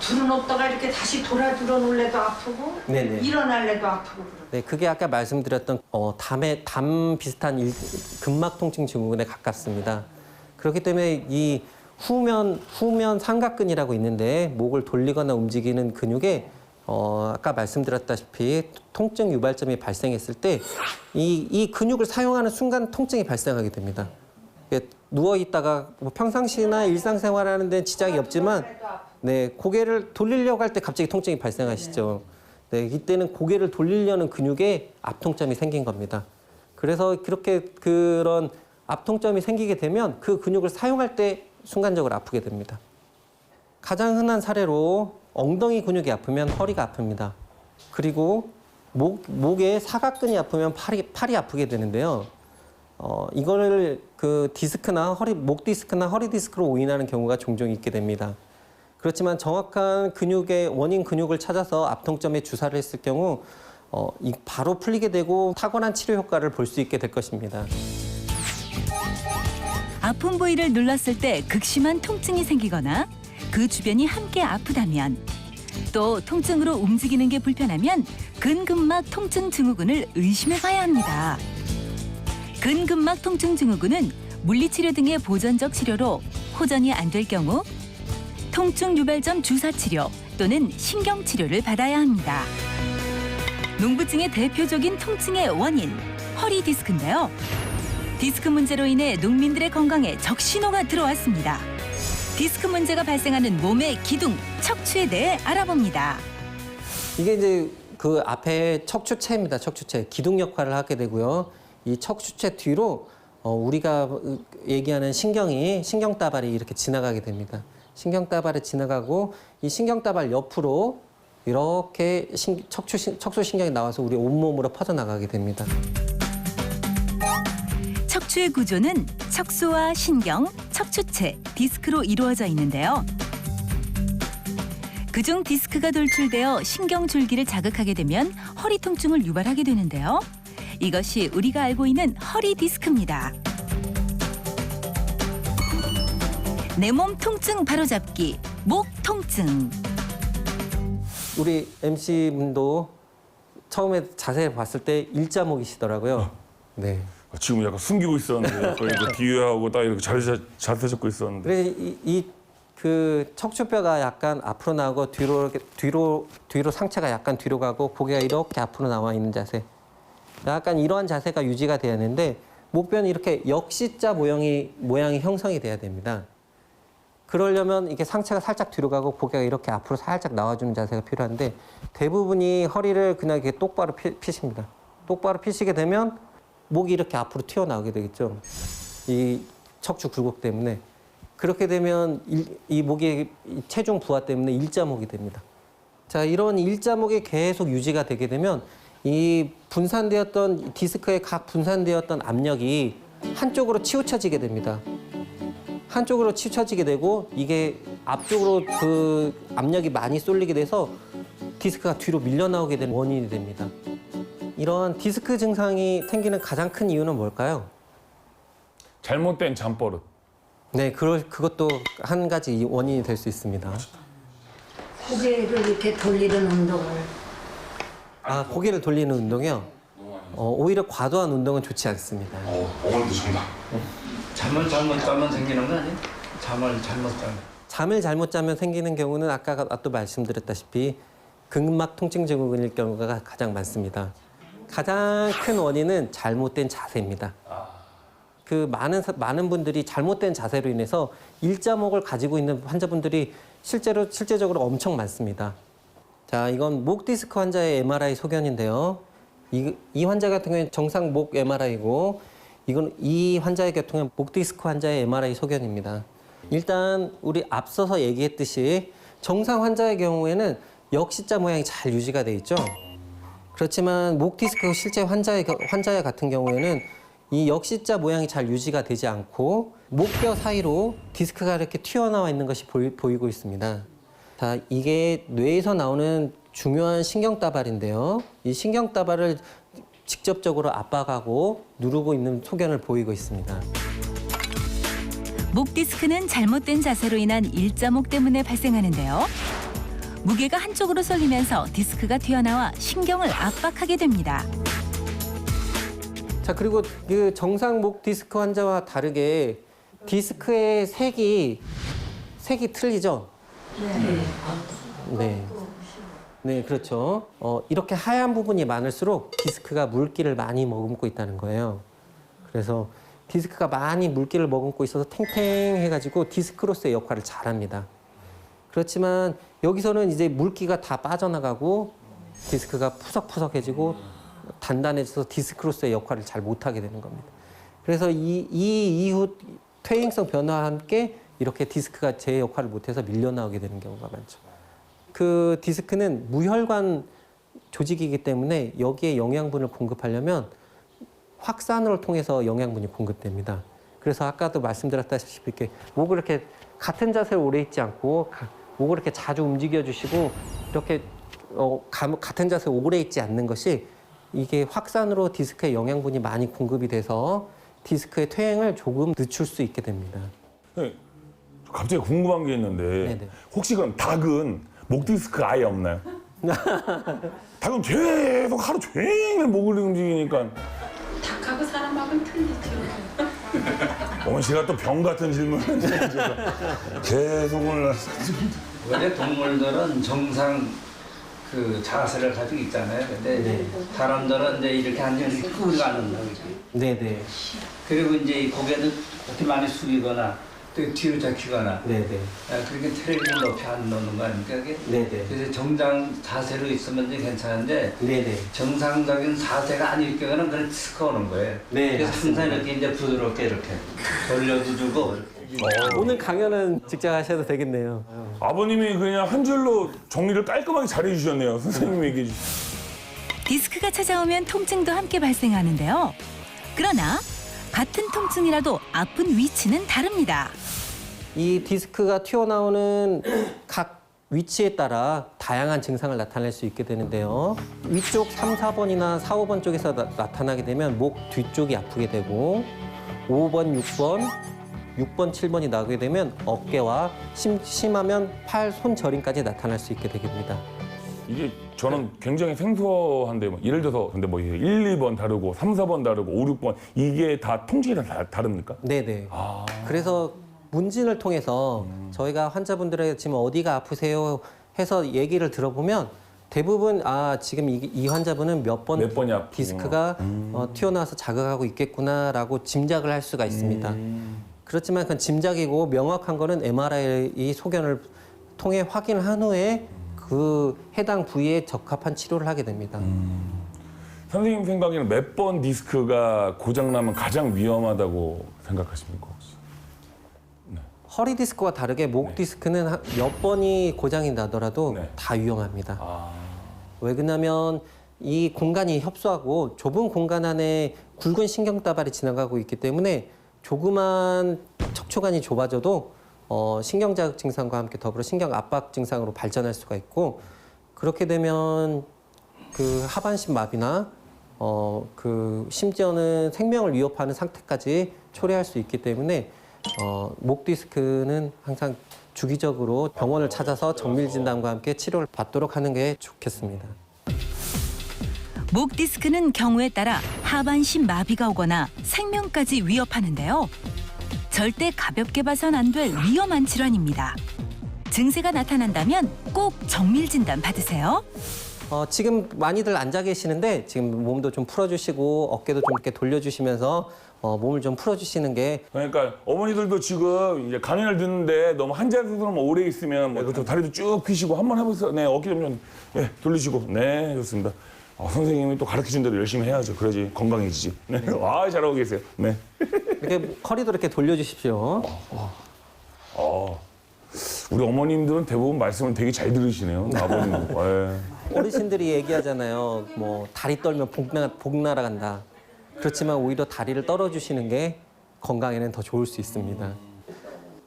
들어놓다가 이렇게 다시 돌아 들어놓을래도 아프고 네네. 일어날래도 아프고 그래요. 네, 그게 아까 말씀드렸던 담 비슷한 근막 통증 증후군에 가깝습니다. 그렇기 때문에 이 후면 삼각근이라고 있는데 목을 돌리거나 움직이는 근육에 아까 말씀드렸다시피 통증 유발점이 발생했을 때 이 근육을 사용하는 순간 통증이 발생하게 됩니다. 누워 있다가 뭐 평상시나 일상생활하는 데는 지장이 없지만 네, 고개를 돌리려고 할 때 갑자기 통증이 발생하시죠. 네, 이때는 고개를 돌리려는 근육에 압통점이 생긴 겁니다. 그래서 그런 압통점이 생기게 되면 그 근육을 사용할 때 순간적으로 아프게 됩니다. 가장 흔한 사례로 엉덩이 근육이 아프면 허리가 아픕니다. 그리고 목에 사각근이 아프면 팔이 아프게 되는데요. 이거를 그 디스크나 목 디스크나 허리 디스크로 오인하는 경우가 종종 있게 됩니다. 그렇지만 정확한 원인 근육을 찾아서 압통점에 주사를 했을 경우 바로 풀리게 되고 탁월한 치료 효과를 볼 수 있게 될 것입니다. 아픈 부위를 눌렀을 때 극심한 통증이 생기거나 그 주변이 함께 아프다면 또 통증으로 움직이는 게 불편하면 근근막 통증 증후군을 의심해 봐야 합니다. 근근막 통증 증후군은 물리치료 등의 보전적 치료로 호전이 안 될 경우 통증 유발점 주사 치료 또는 신경 치료를 받아야 합니다. 농부증의 대표적인 통증의 원인, 허리 디스크인데요. 디스크 문제로 인해 농민들의 건강에 적신호가 들어왔습니다. 디스크 문제가 발생하는 몸의 기둥, 척추에 대해 알아봅니다. 이게 이제 그 앞에 척추체입니다. 척추체. 기둥 역할을 하게 되고요. 이 척추체 뒤로 우리가 얘기하는 신경다발이 이렇게 지나가게 됩니다. 신경다발이 지나가고 이 신경다발 옆으로 이렇게 척추신경이 나와서 우리 온몸으로 퍼져나가게 됩니다. 척추의 구조는 척수와 신경, 척추체, 디스크로 이루어져 있는데요. 그중 디스크가 돌출되어 신경 줄기를 자극하게 되면 허리 통증을 유발하게 되는데요. 이것이 우리가 알고 있는 허리 디스크입니다. 내 몸 통증 바로잡기, 목 통증. 우리 MC분도 처음에 자세히 봤을 때 일자목이시더라고요. 네. 지금 약간 숨기고 있었는데 거의 뒤하고 딱 이렇게 자세 잡고 있었는데. 그래서 그 척추뼈가 약간 앞으로 나오고 뒤로 상체가 약간 뒤로 가고 고개가 이렇게 앞으로 나와 있는 자세. 약간 이러한 자세가 유지가 돼야 하는데 목뼈는 이렇게 역시자 모양이 형성이 돼야 됩니다. 그러려면 이게 상체가 살짝 뒤로 가고 고개가 이렇게 앞으로 살짝 나와주는 자세가 필요한데 대부분이 허리를 그냥 이렇게 똑바로 피십니다. 똑바로 피시게 되면 목이 이렇게 앞으로 튀어나오게 되겠죠. 이 척추 굴곡 때문에. 그렇게 되면 이 목의 체중 부하 때문에 일자목이 됩니다. 자, 이런 일자목이 계속 유지가 되게 되면 이 디스크의 각 분산되었던 압력이 한쪽으로 치우쳐지게 됩니다. 한쪽으로 치우쳐지게 되고 이게 앞쪽으로 그 압력이 많이 쏠리게 돼서 디스크가 뒤로 밀려나오게 되는 원인이 됩니다. 이런 디스크 증상이 생기는 가장 큰 이유는 뭘까요? 잘못된 잠버릇. 네, 그것도 한 가지 원인이 될 수 있습니다. 고개를 이렇게 돌리는 운동을. 아, 고개를 돌리는 운동이요? 오히려 과도한 운동은 좋지 않습니다. 어머니도 정답. 잠을 잘못 자면 생기는 거 아니에요? 잠을 잘못 자면. 잠을 잘못 자면 생기는 경우는 아까 또 말씀드렸다시피 근막 통증 증후군일 경우가 가장 많습니다. 가장 큰 원인은 잘못된 자세입니다. 그 많은 분들이 잘못된 자세로 인해서 일자목을 가지고 있는 환자분들이 실제적으로 엄청 많습니다. 자, 이건 목 디스크 환자의 MRI 소견인데요. 이 환자 같은 경우는 정상 목 MRI고 이 환자의 경우는 목 디스크 환자의 MRI 소견입니다. 일단 우리 앞서서 얘기했듯이 정상 환자의 경우에는 역시자 모양이 잘 유지가 돼 있죠. 그렇지만 목 디스크 실제 환자 같은 경우에는 이 역시자 모양이 잘 유지가 되지 않고 목뼈 사이로 디스크가 이렇게 튀어나와 있는 것이 보이고 있습니다. 자, 이게 뇌에서 나오는 중요한 신경다발인데요. 이 신경다발을 직접적으로 압박하고 누르고 있는 소견을 보이고 있습니다. 목 디스크는 잘못된 자세로 인한 일자목 때문에 발생하는데요. 무게가 한쪽으로 쏠리면서 디스크가 튀어나와 신경을 압박하게 됩니다. 자, 그리고 그 정상 목 디스크 환자와 다르게 디스크의 색이 틀리죠? 네. 네, 그렇죠. 이렇게 하얀 부분이 많을수록 디스크가 물기를 많이 머금고 있다는 거예요. 그래서 디스크가 많이 물기를 머금고 있어서 탱탱해가지고 디스크로스의 역할을 잘합니다. 그렇지만 여기서는 이제 물기가 다 빠져나가고 디스크가 푸석푸석해지고 단단해져서 디스크로스의 역할을 잘 못하게 되는 겁니다. 그래서 이 이후 퇴행성 변화와 함께 이렇게 디스크가 제 역할을 못해서 밀려나오게 되는 경우가 많죠. 그 디스크는 무혈관 조직이기 때문에 여기에 영양분을 공급하려면 확산을 통해서 영양분이 공급됩니다. 그래서 아까도 말씀드렸다시피 이렇게 목을 이렇게 같은 자세로 오래 있지 않고 목을 이렇게 자주 움직여 주시고 이렇게 같은 자세로 오래 있지 않는 것이 이게 확산으로 디스크에 영양분이 많이 공급이 돼서 디스크의 퇴행을 조금 늦출 수 있게 됩니다. 네, 갑자기 궁금한 게 있는데 네네. 혹시 그럼 닭은 목 디스크 아예 없나요? 닭은 계속 하루 종일 목을 움직이니까 닭하고 사람하고는 틀리죠. 어머니 씨가 또 병 같은 질문을 계속 오늘 원래 동물들은 정상 그 자세를 가지고 있잖아요. 근데 사람들은 이제 이렇게 앉으면 끄가 앉는다고. 네네. 그리고 이제 이 고개를 그렇게 많이 숙이거나 또 뒤로 잡히거나 네네. 그렇게 테레비를 높이 안 놓는 거 아닙니까? 그게? 네네. 그래서 정상 자세로 있으면 이제 괜찮은데 네네. 정상적인 자세가 아닐 경우는 그런 디스크가 오는 거예요. 네, 그래서 항상 이렇게 이제 부드럽게 이렇게 돌려도 주고 오늘 강연은 직접 하셔도 되겠네요. 아버님이 그냥 한 줄로 정리를 깔끔하게 잘해 주셨네요. 선생님이 얘기해 주신. 디스크가 찾아오면 통증도 함께 발생하는데요. 그러나 같은 통증이라도 아픈 위치는 다릅니다. 이 디스크가 튀어나오는 각 위치에 따라 다양한 증상을 나타낼 수 있게 되는데요. 위쪽 3, 4번이나 4, 5번 쪽에서 나타나게 되면 목 뒤쪽이 아프게 되고 5번, 6번, 7번이 나오게 되면 어깨와 심하면 팔, 손 저림까지 나타날 수 있게 됩니다. 이게 저는 굉장히 생소한데 뭐 예를 들어서 근데 뭐 1, 2번 다르고 3, 4번 다르고 5, 6번 이게 다 통증이 다 다릅니까? 네네. 그래서 문진을 통해서 저희가 환자분들에게 지금 어디가 아프세요 해서 얘기를 들어보면 대부분 지금 이 환자분은 몇 번이 디스크가 튀어나와서 자극하고 있겠구나라고 짐작을 할 수가 있습니다. 그렇지만 그건 짐작이고 명확한 거는 MRI 소견을 통해 확인을 한 후에 그 해당 부위에 적합한 치료를 하게 됩니다. 선생님 생각에는 몇 번 디스크가 고장나면 가장 위험하다고 생각하십니까? 혹시? 허리 디스크와 다르게 목 디스크는 몇 번이 고장이 나더라도 다 위험합니다. 왜 그러냐면 이 공간이 협소하고 좁은 공간 안에 굵은 신경다발이 지나가고 있기 때문에 조그만 척추관이 좁아져도 신경자극 증상과 함께 더불어 신경 압박 증상으로 발전할 수가 있고 그렇게 되면 그 하반신 마비나 그 심지어는 생명을 위협하는 상태까지 초래할 수 있기 때문에 목 디스크는 항상 주기적으로 병원을 찾아서 정밀 진단과 함께 치료를 받도록 하는 게 좋겠습니다. 목 디스크는 경우에 따라 하반신 마비가 오거나 생명까지 위협하는데요. 절대 가볍게 봐선 안 될 위험한 질환입니다. 증세가 나타난다면 꼭 정밀 진단 받으세요. 지금 많이들 앉아 계시는데 지금 몸도 좀 풀어주시고 어깨도 좀 이렇게 돌려주시면서 몸을 좀 풀어주시는 게 그러니까 어머니들도 지금 이제 강연을 듣는데 너무 한 자세로만 오래 있으면 뭐 다리도 쭉 펴시고 한번 해보세요. 네, 어깨 좀 돌리시고. 네, 좋습니다. 선생님이 또 가르쳐준 대로 열심히 해야죠. 그래야지 건강해지지. 네, 잘하고 계세요. 네. 이렇게 허리도 이렇게 돌려주십시오. 우리 어머님들은 대부분 말씀을 되게 잘 들으시네요. 아버님도. 어르신들이 얘기하잖아요. 뭐 다리 떨면 복 날아간다. 그렇지만 오히려 다리를 떨어주시는 게 건강에는 더 좋을 수 있습니다.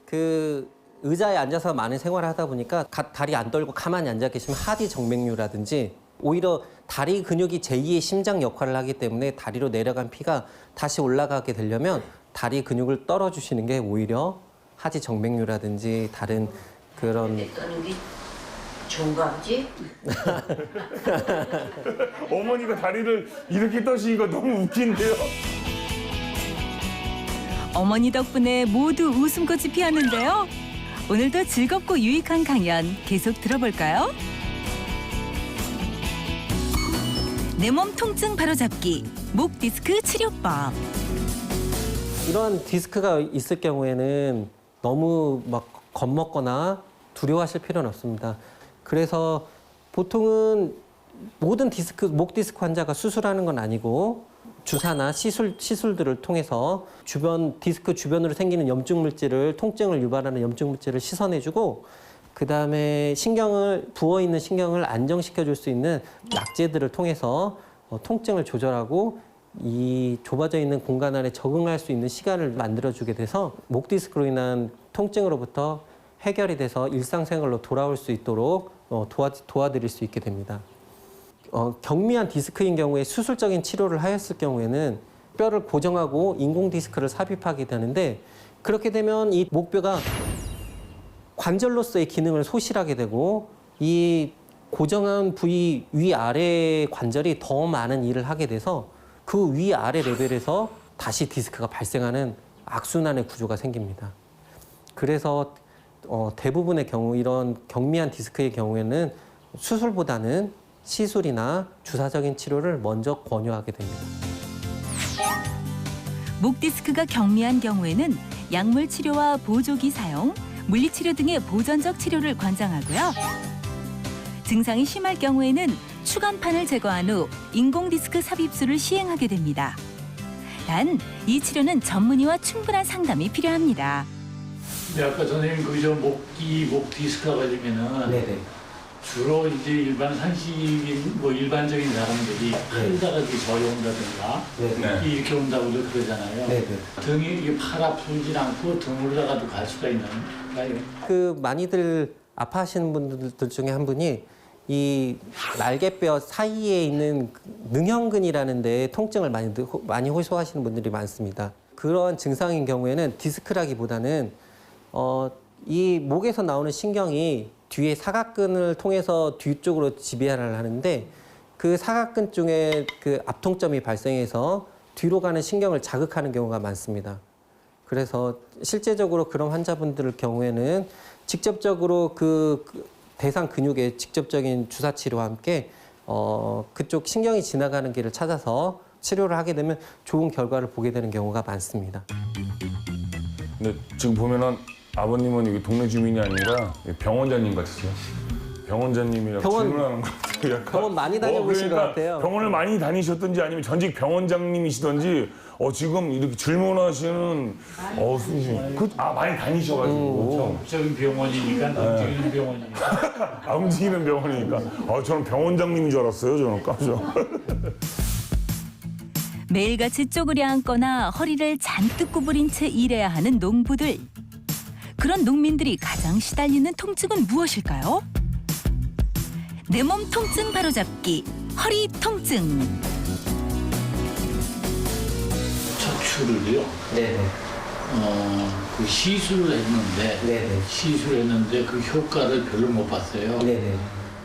그 의자에 앉아서 많은 생활을 하다 보니까 다리 안 떨고 가만히 앉아 계시면 하지 정맥류라든지 오히려 다리 근육이 제2의 심장 역할을 하기 때문에 다리로 내려간 피가 다시 올라가게 되려면 다리 근육을 떨어주시는 게 오히려 하지 정맥류라든지 다른 그런 떠는 게 좋은가 보지? 어머니가 다리를 이렇게 떠시니까 너무 웃긴데요. 어머니 덕분에 모두 웃음꽃이 피었는데요. 오늘도 즐겁고 유익한 강연 계속 들어볼까요? 내 몸 통증 바로잡기, 목 디스크 치료법. 이런 디스크가 있을 경우에는 너무 막 겁먹거나 두려워하실 필요는 없습니다. 그래서 보통은 모든 목 디스크 환자가 수술하는 건 아니고 주사나 시술들을 통해서 디스크 주변으로 생기는 염증 물질을, 통증을 유발하는 염증 물질을 씻어내주고 그다음에 부어 있는 신경을 안정시켜 줄 수 있는 약제들을 통해서 통증을 조절하고 이 좁아져 있는 공간 안에 적응할 수 있는 시간을 만들어주게 돼서 목 디스크로 인한 통증으로부터 해결이 돼서 일상생활로 돌아올 수 있도록 도와드릴 수 있게 됩니다. 경미한 디스크인 경우에 수술적인 치료를 하였을 경우에는 뼈를 고정하고 인공 디스크를 삽입하게 되는데 그렇게 되면 이 목뼈가 관절로서의 기능을 소실하게 되고 이 고정한 부위 위아래 관절이 더 많은 일을 하게 돼서 그 위아래 레벨에서 다시 디스크가 발생하는 악순환의 구조가 생깁니다. 그래서 대부분의 경우 이런 경미한 디스크의 경우에는 수술보다는 시술이나 주사적인 치료를 먼저 권유하게 됩니다. 목 디스크가 경미한 경우에는 약물 치료와 보조기 사용, 물리치료 등의 보전적 치료를 권장하고요. 증상이 심할 경우에는 추간판을 제거한 후 인공 디스크 삽입술을 시행하게 됩니다. 단, 이 치료는 전문의와 충분한 상담이 필요합니다. 네, 아까 선생님 목 디스크가 걸리면은 네네. 주로 이제 일반 상식인 일반적인 사람들이 팔다가 이렇게 저려온다든가 네네. 이렇게 온다고 그러잖아요. 네네. 등이 이게 팔 아프진 않고 등으로다가도 갈 수가 있나요? 그 많이들 아파하시는 분들 중에 한 분이 이 날개뼈 사이에 있는 능형근이라는 데 통증을 많이 호소하시는 분들이 많습니다. 그런 증상인 경우에는 디스크라기보다는 이 목에서 나오는 신경이 뒤에 사각근을 통해서 뒤쪽으로 지배를 하는데 그 사각근 쪽에 그 압통점이 발생해서 뒤로 가는 신경을 자극하는 경우가 많습니다. 그래서 실제적으로 그런 환자분들 경우에는 직접적으로 그 대상 근육의 직접적인 주사 치료와 함께 그쪽 신경이 지나가는 길을 찾아서 치료를 하게 되면 좋은 결과를 보게 되는 경우가 많습니다. 근데 지금 보면은 아버님은 여기 동네 주민이 아니라 병원장님 같으세요. 병원장님이라고 질문하는 것 같아요. 약간. 병원 많이 다녀보신 것 같아요. 병원을 많이 다니셨든지 아니면 전직 병원장님이시든지 지금 이렇게 질문하시는 수준. 많이 다니셔가지고. 적인 병원이니까 움직이는 병원이니까. 움직이는 병원이니까. 저는 병원장님인 줄 알았어요. 저는 깜짝. 매일같이 쪼그려 앉거나 허리를 잔뜩 구부린 채 일해야 하는 농부들. 그런 농민들이 가장 시달리는 통증은 무엇일까요? 내 몸 통증 바로잡기, 허리 통증. 척추를요. 네네. 그 시술을 했는데 네네. 그 효과를 별로 못 봤어요. 네네.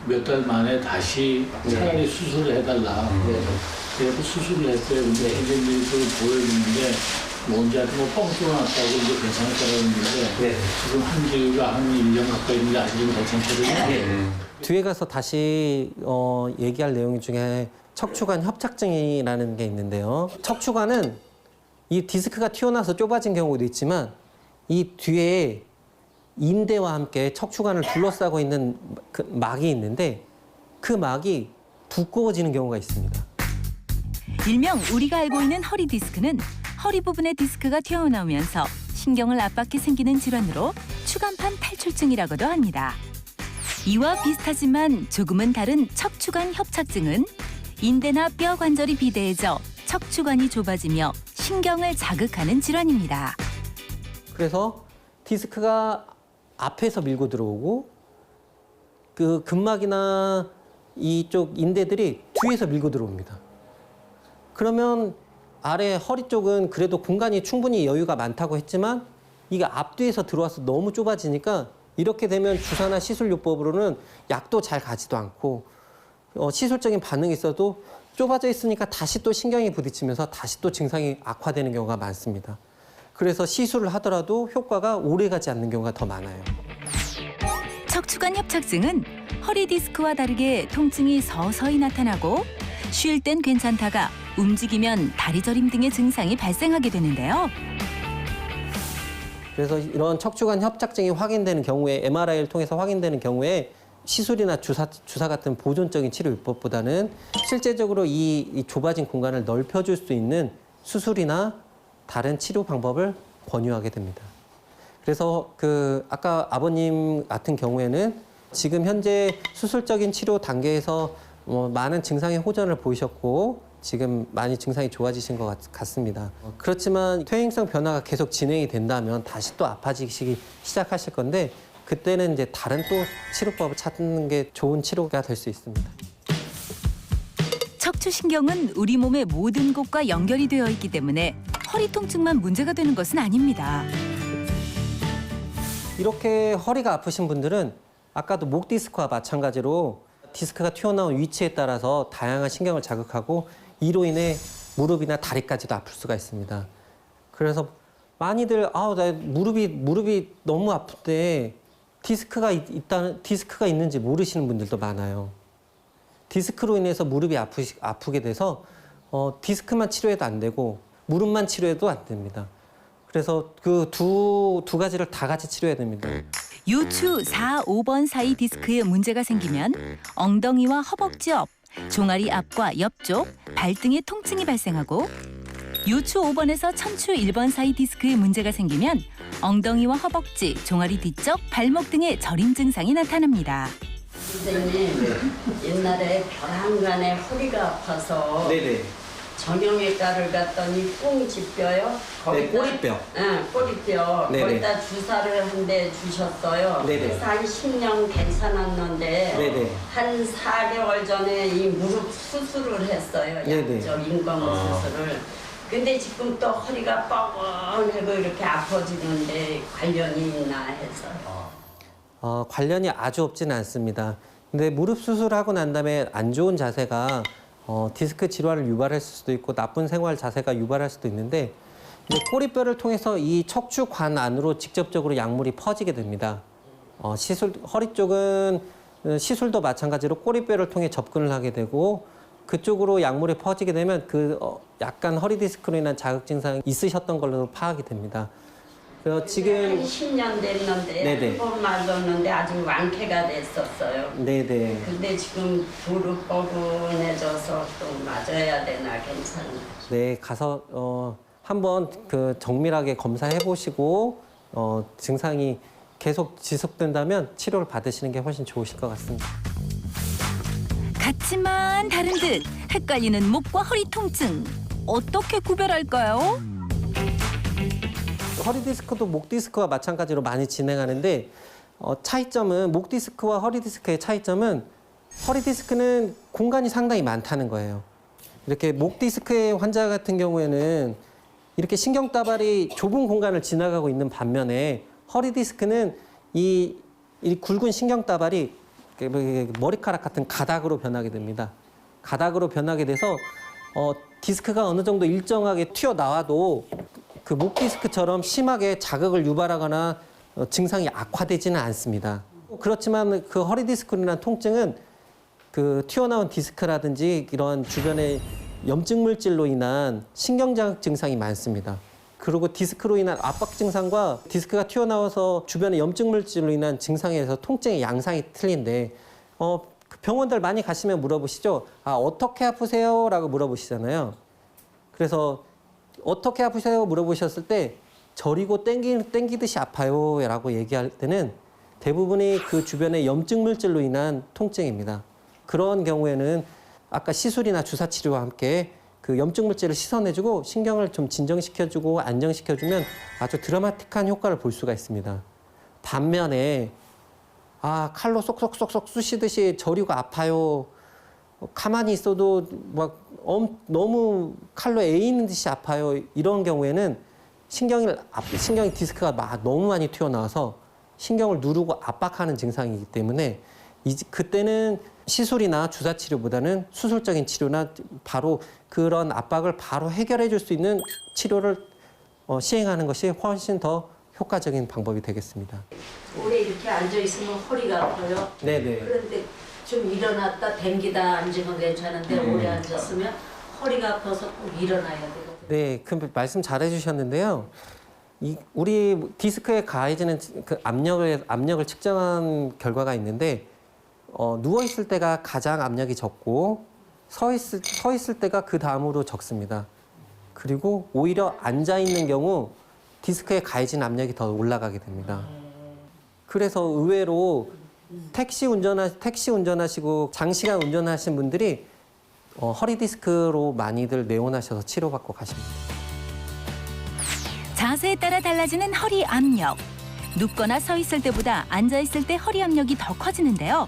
몇 달 만에 다시 차라리 수술을 해달라. 그래서 수술을 했어요. 근데 선생님이 그걸 보여주는데 언제한테 뻥 뚫어놨다고 이제 괜찮았다고 했는데 지금 한 지가 한 1년 가까이 있는데 아직은 괜찮거든요. 뒤에 가서 다시 얘기할 내용 중에 척추관 협착증이라는 게 있는데요. 척추관은 이 디스크가 튀어나와서 좁아진 경우도 있지만 이 뒤에 인대와 함께 척추관을 둘러싸고 있는 그 막이 있는데 그 막이 두꺼워지는 경우가 있습니다. 일명 우리가 알고 있는 허리 디스크는 허리 부분의 디스크가 튀어나오면서 신경을 압박해 생기는 질환으로 추간판 탈출증이라고도 합니다. 이와 비슷하지만 조금은 다른 척추관 협착증은 인대나 뼈 관절이 비대해져 척추관이 좁아지며 신경을 자극하는 질환입니다. 그래서 디스크가 앞에서 밀고 들어오고 그 근막이나 이쪽 인대들이 뒤에서 밀고 들어옵니다. 그러면 아래 허리 쪽은 그래도 공간이 충분히 여유가 많다고 했지만 이게 앞뒤에서 들어와서 너무 좁아지니까 이렇게 되면 주사나 시술요법으로는 약도 잘 가지도 않고 시술적인 반응이 있어도 좁아져 있으니까 다시 또 신경이 부딪히면서 다시 또 증상이 악화되는 경우가 많습니다. 그래서 시술을 하더라도 효과가 오래 가지 않는 경우가 더 많아요. 척추관 협착증은 허리 디스크와 다르게 통증이 서서히 나타나고 쉴 땐 괜찮다가 움직이면 다리 저림 등의 증상이 발생하게 되는데요. 그래서 이런 척추관 협착증이 확인되는 경우에 MRI를 통해서 확인되는 경우에 시술이나 주사 같은 보존적인 치료요법보다는 실제적으로 이 좁아진 공간을 넓혀줄 수 있는 수술이나 다른 치료 방법을 권유하게 됩니다. 그래서 아까 아버님 같은 경우에는 지금 현재 수술적인 치료 단계에서 많은 증상의 호전을 보이셨고 지금 많이 증상이 좋아지신 것 같습니다. 그렇지만 퇴행성 변화가 계속 진행이 된다면 다시 또 아파지기 시작하실 건데 그때는 이제 다른 또 치료법을 찾는 게 좋은 치료가 될 수 있습니다. 척추신경은 우리 몸의 모든 곳과 연결이 되어 있기 때문에 허리 통증만 문제가 되는 것은 아닙니다. 이렇게 허리가 아프신 분들은 아까도 목 디스크와 마찬가지로 디스크가 튀어나온 위치에 따라서 다양한 신경을 자극하고 이로 인해 무릎이나 다리까지도 아플 수가 있습니다. 그래서 많이들 나 무릎이 너무 아픈데 디스크가 있는지 모르시는 분들도 많아요. 디스크로 인해서 무릎이 아프게 돼서 디스크만 치료해도 안 되고 무릎만 치료해도 안 됩니다. 그래서 그 두 가지를 다 같이 치료해야 됩니다. 요추 4, 5번 사이 디스크에 문제가 생기면 엉덩이와 허벅지 옆, 종아리 앞과 옆쪽, 발등에 통증이 발생하고 요추 5번에서 척추 1번 사이 디스크에 문제가 생기면 엉덩이와 허벅지, 종아리 뒤쪽, 발목 등의 저림 증상이 나타납니다. 선생님, 옛날에 벼랑간에 허리가 아파서 네네. 정형외과를 갔더니 꽁지뼈요? 네, 꼬리뼈. 응, 꼬리뼈. 네네. 거기다 주사를 한 대 주셨어요. 네네. 그래서 한 10년 괜찮았는데 네네. 한 4개월 전에 이 무릎 수술을 했어요. 네네. 약적 인공 수술을. 근데 지금 또 허리가 뻐근하고 이렇게 아파지는데 관련이 있나 해서. 관련이 아주 없지는 않습니다. 근데 무릎 수술하고 난 다음에 안 좋은 자세가 디스크 질환을 유발할 수도 있고 나쁜 생활 자세가 유발할 수도 있는데 꼬리뼈를 통해서 이 척추관 안으로 직접적으로 약물이 퍼지게 됩니다. 허리 쪽은 시술도 마찬가지로 꼬리뼈를 통해 접근을 하게 되고 그쪽으로 약물이 퍼지게 되면 약간 허리 디스크로 인한 자극 증상이 있으셨던 걸로 파악이 됩니다. 그래서 지금 10년 됐는데 네네. 한 번 맞았는데 아주 완쾌가 됐었어요. 네네. 근데 지금 무릎 뻐근해져서 또 맞아야 되나 괜찮나. 네, 가서 한번 정밀하게 검사해 보시고 증상이 계속 지속된다면 치료를 받으시는 게 훨씬 좋으실 것 같습니다. 같지만 다른 듯 헷갈리는 목과 허리 통증. 어떻게 구별할까요? 허리 디스크도 목 디스크와 마찬가지로 많이 진행하는데 차이점은 목 디스크와 허리 디스크의 차이점은 허리 디스크는 공간이 상당히 많다는 거예요. 이렇게 목 디스크의 환자 같은 경우에는 이렇게 신경다발이 좁은 공간을 지나가고 있는 반면에 허리 디스크는 이 굵은 신경다발이 머리카락 같은 가닥으로 변하게 됩니다. 가닥으로 변하게 돼서 디스크가 어느 정도 일정하게 튀어나와도 그 목 디스크처럼 심하게 자극을 유발하거나 증상이 악화되지는 않습니다. 그렇지만 그 허리 디스크로 인한 통증은 그 튀어나온 디스크라든지 이런 주변의 염증 물질로 인한 신경자극 증상이 많습니다. 그리고 디스크로 인한 압박 증상과 디스크가 튀어나와서 주변의 염증 물질로 인한 증상에서 통증의 양상이 틀린데 그 병원들 많이 가시면 물어보시죠. 어떻게 아프세요? 라고 물어보시잖아요. 그래서 어떻게 아프세요? 물어보셨을 때 저리고 땡기듯이 아파요 라고 얘기할 때는 대부분이 그 주변의 염증 물질로 인한 통증입니다. 그런 경우에는 아까 시술이나 주사 치료와 함께 그 염증 물질을 씻어내주고 신경을 좀 진정시켜주고 안정시켜주면 아주 드라마틱한 효과를 볼 수가 있습니다. 반면에 칼로 쏙쏙쏙쏙 쑤시듯이 저리고 아파요. 가만히 있어도 막 너무 칼로 에이는 듯이 아파요. 이런 경우에는 신경이 디스크가 너무 많이 튀어나와서 신경을 누르고 압박하는 증상이기 때문에 그때는 시술이나 주사 치료보다는 수술적인 치료나 바로 그런 압박을 바로 해결해 줄 수 있는 치료를 시행하는 것이 훨씬 더 효과적인 방법이 되겠습니다. 오래 이렇게 앉아 있으면 허리가 아파요. 네네. 그런데 좀 일어났다 댕기다 앉으면 괜찮은데 오래 앉았으면 허리가 아파서 꼭 일어나야 되거든요. 네, 그 말씀 잘 해주셨는데요. 우리 디스크에 가해지는 그 압력을 측정한 결과가 있는데 누워 있을 때가 가장 압력이 적고 서 있을 때가 그 다음으로 적습니다. 그리고 오히려 앉아 있는 경우 디스크에 가해진 압력이 더 올라가게 됩니다. 그래서 의외로 택시 운전하시고 장시간 운전하신 분들이 허리 디스크로 많이들 내원하셔서 치료받고 가십니다. 자세에 따라 달라지는 허리 압력. 눕거나 서 있을 때보다 앉아 있을 때 허리 압력이 더 커지는데요.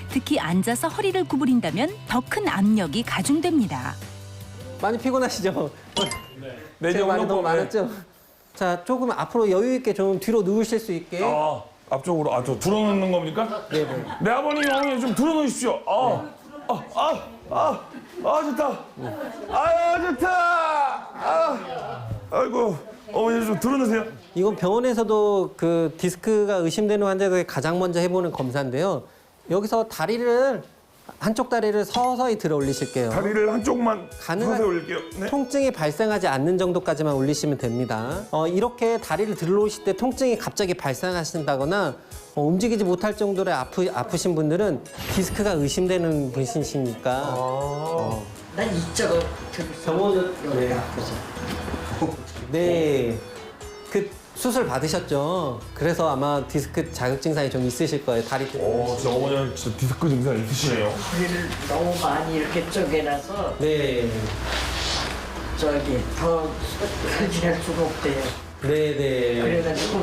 특히 앉아서 허리를 구부린다면 더 큰 압력이 가중됩니다. 많이 피곤하시죠? 네, 제가 말이 너무 많았죠? 자, 조금 앞으로 여유 있게 좀 뒤로 누우실 수 있게. 앞쪽으로. 저 들어놓는 겁니까? 네네. 네, 아버님, 어머니 좀 들어놓으십시오. 좋다. 좋다. 아이고, 어머니 좀 들어놓으세요. 이건 병원에서도 그 디스크가 의심되는 환자들이 가장 먼저 해보는 검사인데요. 여기서 한쪽 다리를 서서히 들어 올리실게요. 다리를 한쪽만 서서 올릴게요. 네. 통증이 발생하지 않는 정도까지만 올리시면 됩니다. 이렇게 다리를 들어 올리실 때 통증이 갑자기 발생하신다거나 움직이지 못할 정도로 아프신 분들은 디스크가 의심되는 분이시니까 난 이쪽을 병원은 네. 그 수술 받으셨죠? 그래서 아마 디스크 자극 증상이 좀 있으실 거예요. 다리. 진짜 어머니는 진짜 디스크 증상 있으시네요. 허리를 너무 많이 이렇게 쪼개놔서 네. 더 근질할 수가 없대요. 네네. 그래가지고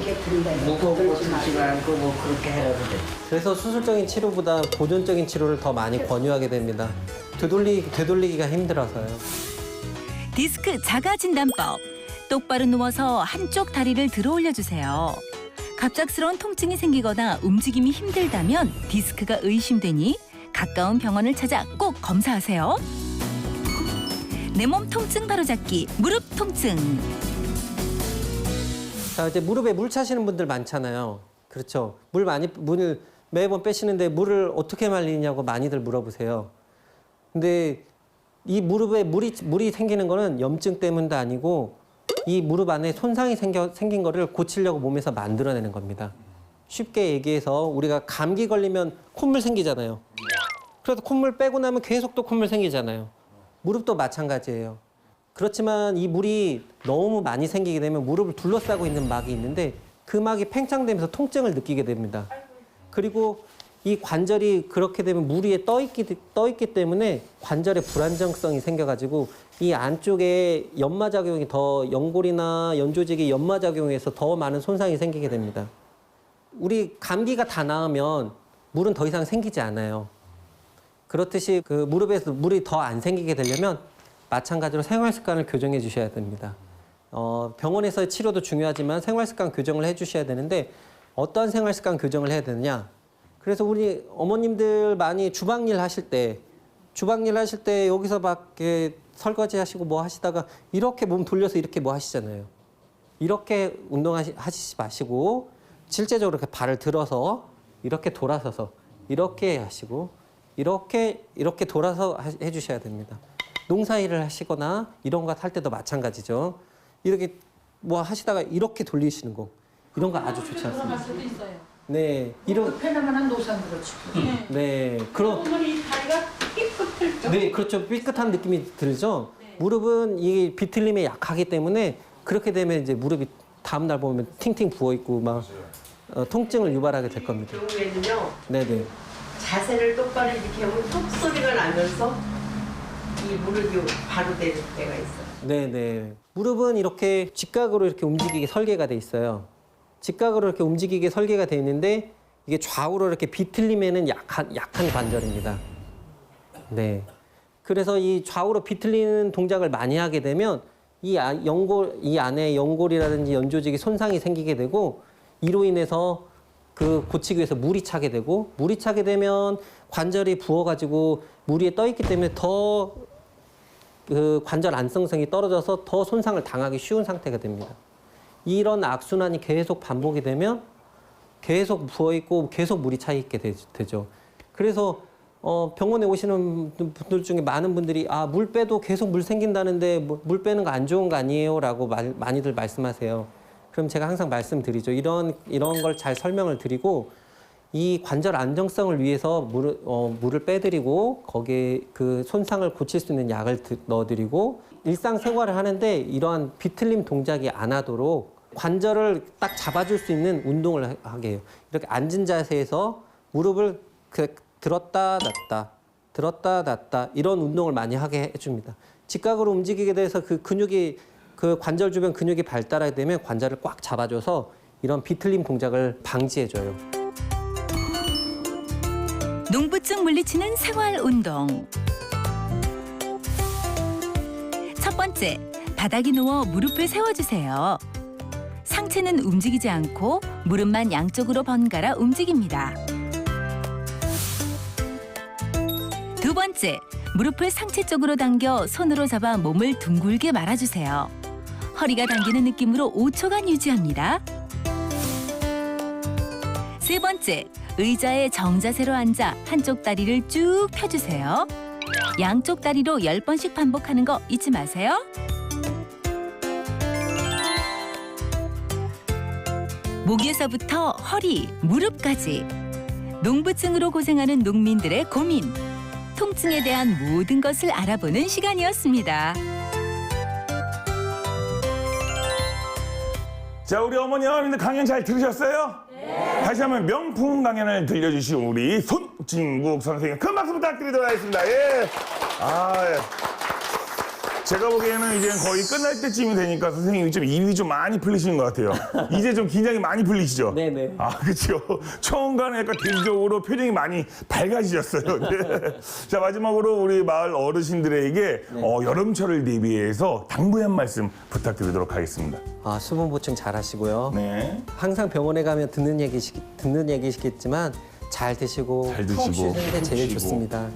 무거운 거 들지 말고 그렇게 해야 돼. 그래서 수술적인 치료보다 보존적인 치료를 더 많이 권유하게 됩니다. 되돌리기가 힘들어서요. 디스크 자가 진단법. 똑바로 누워서 한쪽 다리를 들어 올려주세요. 갑작스러운 통증이 생기거나 움직임이 힘들다면 디스크가 의심되니 가까운 병원을 찾아 꼭 검사하세요. 내 몸 통증 바로잡기, 무릎 통증. 자, 이제 무릎에 물 차시는 분들 많잖아요. 그렇죠. 물을 매번 빼시는데 물을 어떻게 말리냐고 많이들 물어보세요. 근데 이 무릎에 물이 생기는 거는 염증 때문도 아니고 이 무릎 안에 손상이 생긴 거를 고치려고 몸에서 만들어내는 겁니다. 쉽게 얘기해서 우리가 감기 걸리면 콧물 생기잖아요. 그래서 콧물 빼고 나면 계속 또 콧물 생기잖아요. 무릎도 마찬가지예요. 그렇지만 이 물이 너무 많이 생기게 되면 무릎을 둘러싸고 있는 막이 있는데 그 막이 팽창되면서 통증을 느끼게 됩니다. 그리고 이 관절이 그렇게 되면 물 위에 떠 있기 때문에 관절에 불안정성이 생겨가지고 이 안쪽에 연마작용이 더 연골이나 연조직이 연마작용해서 더 많은 손상이 생기게 됩니다. 우리 감기가 다 나으면 물은 더 이상 생기지 않아요. 그렇듯이 그 무릎에서 물이 더 안 생기게 되려면 마찬가지로 생활 습관을 교정해 주셔야 됩니다. 병원에서의 치료도 중요하지만 생활 습관 교정을 해 주셔야 되는데 어떤 생활 습관 교정을 해야 되느냐? 그래서 우리 어머님들 많이 주방일 하실 때 여기서 막 이렇게 설거지 하시고 뭐 하시다가 이렇게 몸 돌려서 이렇게 뭐 하시잖아요. 이렇게 운동하시지 마시고 실제적으로 이렇게 발을 들어서 이렇게 돌아서서 이렇게 하시고 이렇게 돌아서 해주셔야 됩니다. 농사일을 하시거나 이런 거 할 때도 마찬가지죠. 이렇게 뭐 하시다가 이렇게 돌리시는 거 이런 거 아주 좋지 않습니다. 수도 있어요. 네, 이런 페나만한 노상으로 치고. 네, 그런 이 다리가 삐끗할 네, 그렇죠. 삐끗한 느낌이 들죠. 무릎은 이 비틀림에 약하기 때문에 그렇게 되면 이제 무릎이 다음 날 보면 팅팅 부어 있고 막 통증을 유발하게 될 겁니다. 경우에는요 네네. 자세를 똑바로 이렇게 하면 톡 소리가 나면서 이 무릎이 바로 되는 때가 있어요. 네네. 무릎은 이렇게 직각으로 이렇게 움직이게 설계가 돼 있어요. 직각으로 이렇게 움직이게 설계가 돼 있는데 이게 좌우로 이렇게 비틀리면은 약한 관절입니다. 네. 그래서 이 좌우로 비틀리는 동작을 많이 하게 되면 이 안에 연골이라든지 연조직이 손상이 생기게 되고 이로 인해서 그 고치기 위해서 물이 차게 되고 물이 차게 되면 관절이 부어가지고 물 위에 떠 있기 때문에 더 그 관절 안정성이 떨어져서 더 손상을 당하기 쉬운 상태가 됩니다. 이런 악순환이 계속 반복이 되면 계속 부어있고 계속 물이 차 있게 되죠. 그래서 병원에 오시는 분들 중에 많은 분들이 물 빼도 계속 물 생긴다는데 물 빼는 거 안 좋은 거 아니에요? 라고 많이들 말씀하세요. 그럼 제가 항상 말씀드리죠. 이런 걸 잘 설명을 드리고 이 관절 안정성을 위해서 물을 빼드리고 거기에 그 손상을 고칠 수 있는 약을 넣어드리고 일상생활을 하는데 이러한 비틀림 동작이 안 하도록 관절을 딱 잡아줄 수 있는 운동을 하게 해요. 이렇게 앉은 자세에서 무릎을 들었다 놨다 들었다 놨다 이런 운동을 많이 하게 해줍니다. 직각으로 움직이게 돼서 그 관절 주변 근육이 발달하게 되면 관절을 꽉 잡아줘서 이런 비틀림 동작을 방지해줘요. 농부증 물리치는 생활 운동. 첫 번째, 바닥에 누워 무릎을 세워주세요. 상체는 움직이지 않고 무릎만 양쪽으로 번갈아 움직입니다. 두 번째, 무릎을 상체 쪽으로 당겨 손으로 잡아 몸을 둥글게 말아주세요. 허리가 당기는 느낌으로 5초간 유지합니다. 세 번째, 의자에 정자세로 앉아 한쪽 다리를 쭉 펴주세요. 양쪽 다리로 10번씩 반복하는 거 잊지 마세요. 목에서부터 허리, 무릎까지 농부증으로 고생하는 농민들의 고민, 통증에 대한 모든 것을 알아보는 시간이었습니다. 자, 우리 어머니 어머니들 강연 잘 들으셨어요? 네. 다시 한번 명품 강연을 들려주신 우리 손진국 선생님 큰 박수 부탁드리도록 하겠습니다. 예. 제가 보기에는 이제 거의 끝날 때쯤이 되니까 선생님이 좀 입이 좀 많이 풀리시는 것 같아요. 이제 좀 긴장이 많이 풀리시죠? 네네. 그렇죠. 처음과는 약간 대조적으로 표정이 많이 밝아지셨어요. 네. 자, 마지막으로 우리 마을 어르신들에게 여름철을 대비해서 당부의 한 말씀 부탁드리도록 하겠습니다. 수분 보충 잘 하시고요. 네. 항상 병원에 가면 듣는 얘기시겠지만 잘 드시고 푹 쉬는 게 제일 좋습니다.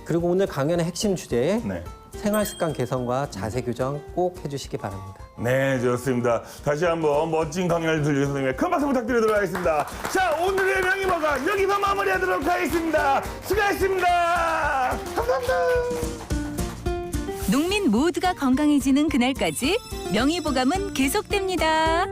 그리고 오늘 강연의 핵심 주제 네. 생활 습관 개선과 자세 교정 꼭 해주시기 바랍니다. 네, 좋습니다. 다시 한번 멋진 강연을 들려주셔서 선생님의 큰 박수 부탁드리도록 하겠습니다. 자, 오늘의 명의보감 여기서 마무리하도록 하겠습니다. 수고하셨습니다. 감사합니다. 농민 모두가 건강해지는 그날까지 명의보감은 계속됩니다.